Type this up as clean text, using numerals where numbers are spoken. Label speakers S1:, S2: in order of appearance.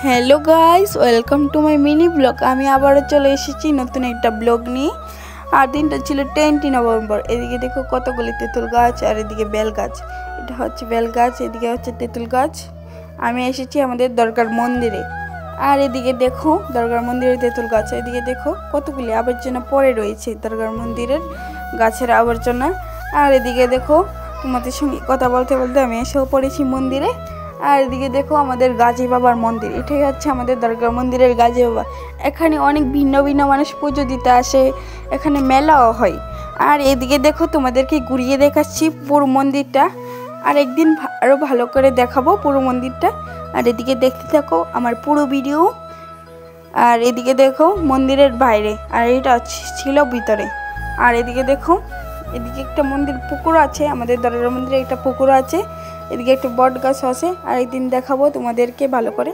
S1: Hello guys, welcome to my mini blog. আমি আবারও চলে এসেছি নতুন একটা ব্লগ নিয়ে। আর দিনটা ছিল 20 নভেম্বর। এদিকে দেখো কতগুলি তেঁতুল গাছ, আর এদিকে বেল গাছ। এটা হচ্ছে বেল গাছ, এদিকে হচ্ছে তেঁতুল গাছ। আমি এসেছি আমাদের দরগার মন্দিরে। আর এদিকে দেখো দরগার মন্দিরের তেঁতুল গাছ। এদিকে দেখো কতগুলি আবর্জনা পড়ে রয়েছে দরগার মন্দিরের গাছের আবর্জনা। আর এদিকে দেখো তোমাদের সঙ্গে কথা বলতে বলতে আমি এসেও পড়েছি মন্দিরে। আর এদিকে দেখো আমাদের গাজী বাবার মন্দির। এটাই হচ্ছে আমাদের দরগা মন্দিরের গাজী বাবা। এখানে অনেক ভিন্ন ভিন্ন মানুষ পুজো দিতে আসে, এখানে মেলাও হয়। আর এদিকে দেখো তোমাদেরকে ঘুরিয়ে দেখাচ্ছি পুরো মন্দিরটা। আর একদিন আরও ভালো করে দেখাবো পুরো মন্দিরটা। আর এদিকে দেখতে থাকো আমার পুরো ভিডিও। আর এদিকে দেখো মন্দিরের বাইরে, আর এটা ছিল ভিতরে। আর এদিকে দেখো এদিকে একটা মন্দির পুকুর আছে, আমাদের দরগা মন্দিরে একটা পুকুর আছে। এদিকে একটা বট গাছ আছে। আর একদিন দেখাবো তোমাদেরকে ভালো করে।